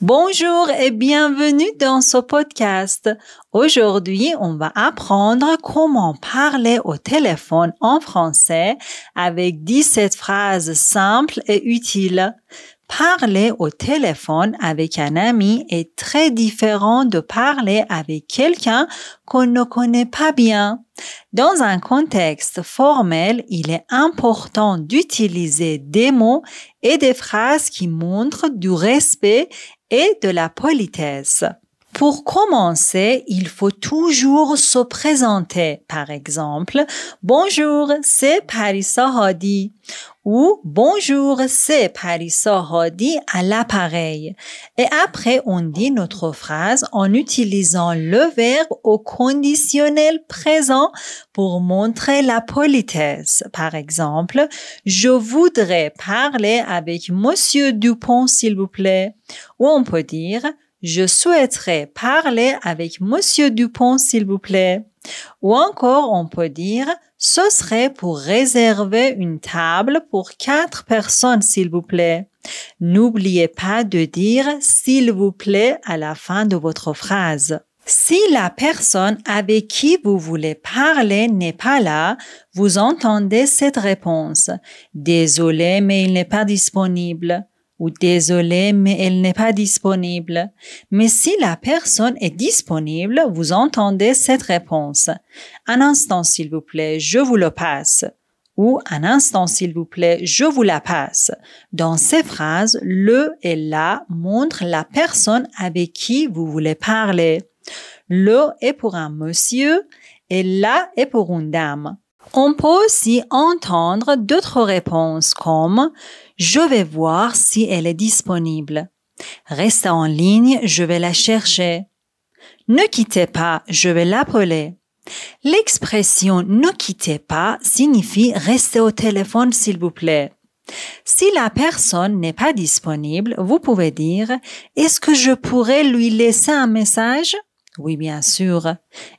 Bonjour et bienvenue dans ce podcast. Aujourd'hui, on va apprendre comment parler au téléphone en français avec 17 phrases simples et utiles. Parler au téléphone avec un ami est très différent de parler avec quelqu'un qu'on ne connaît pas bien. Dans un contexte formel, il est important d'utiliser des mots et des phrases qui montrent du respect et de la politesse. Pour commencer, il faut toujours se présenter. Par exemple, bonjour, c'est Parissa Hadi ou bonjour, c'est Parissa Hadi à l'appareil. Et après, on dit notre phrase en utilisant le verbe au conditionnel présent pour montrer la politesse. Par exemple, je voudrais parler avec Monsieur Dupont, s'il vous plaît. Ou on peut dire je souhaiterais parler avec Monsieur Dupont, s'il vous plaît. Ou encore, on peut dire ce serait pour réserver une table pour 4 personnes, s'il vous plaît. N'oubliez pas de dire s'il vous plaît à la fin de votre phrase. Si la personne avec qui vous voulez parler n'est pas là, vous entendez cette réponse. Désolé, mais il n'est pas disponible. Ou désolé, mais elle n'est pas disponible. Mais si la personne est disponible, vous entendez cette réponse. Un instant, s'il vous plaît, je vous le passe. Ou un instant, s'il vous plaît, je vous la passe. Dans ces phrases, le et la montrent la personne avec qui vous voulez parler. Le est pour un monsieur et la est pour une dame. On peut aussi entendre d'autres réponses comme « Je vais voir si elle est disponible ». « Restez en ligne, je vais la chercher ». « Ne quittez pas, je vais l'appeler ». L'expression « ne quittez pas » signifie « restez au téléphone s'il vous plaît ». Si la personne n'est pas disponible, vous pouvez dire « Est-ce que je pourrais lui laisser un message ?» Oui, bien sûr.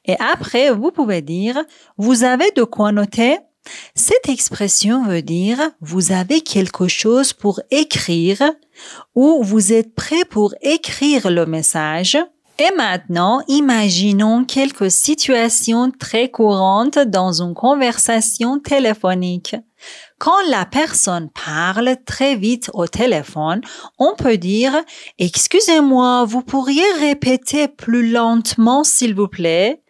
Et après, vous pouvez dire « Vous avez de quoi noter ?» Cette expression veut dire « Vous avez quelque chose pour écrire » ou « Vous êtes prêt pour écrire le message ?» Et maintenant, imaginons quelques situations très courantes dans une conversation téléphonique. Quand la personne parle très vite au téléphone, on peut dire « Excusez-moi, vous pourriez répéter plus lentement s'il vous plaît ?»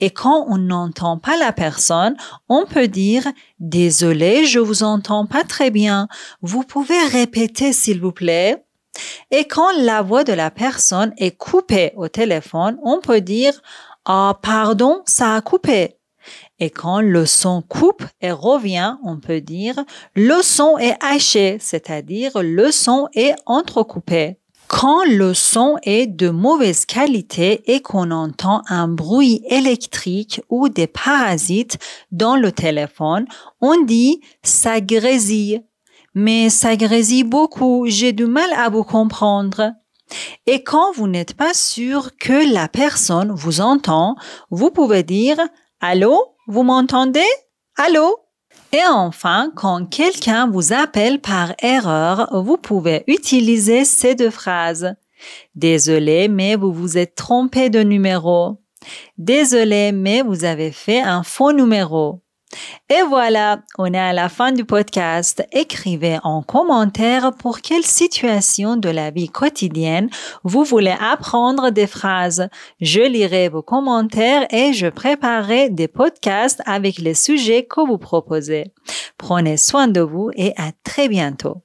Et quand on n'entend pas la personne, on peut dire « Désolé, je vous entends pas très bien. Vous pouvez répéter s'il vous plaît ?» Et quand la voix de la personne est coupée au téléphone, on peut dire « Ah, pardon, ça a coupé ». Et quand le son coupe et revient, on peut dire « Le son est haché », c'est-à-dire le son est entrecoupé. Quand le son est de mauvaise qualité et qu'on entend un bruit électrique ou des parasites dans le téléphone, on dit « ça grésille ». Mais ça grésille beaucoup, j'ai du mal à vous comprendre. Et quand vous n'êtes pas sûr que la personne vous entend, vous pouvez dire « Allô, vous m'entendez? Allô ?» Et enfin, quand quelqu'un vous appelle par erreur, vous pouvez utiliser ces deux phrases. « Désolé, mais vous vous êtes trompé de numéro. » « Désolé, mais vous avez fait un faux numéro. » Et voilà, on est à la fin du podcast. Écrivez en commentaire pour quelle situation de la vie quotidienne vous voulez apprendre des phrases. Je lirai vos commentaires et je préparerai des podcasts avec les sujets que vous proposez. Prenez soin de vous et à très bientôt.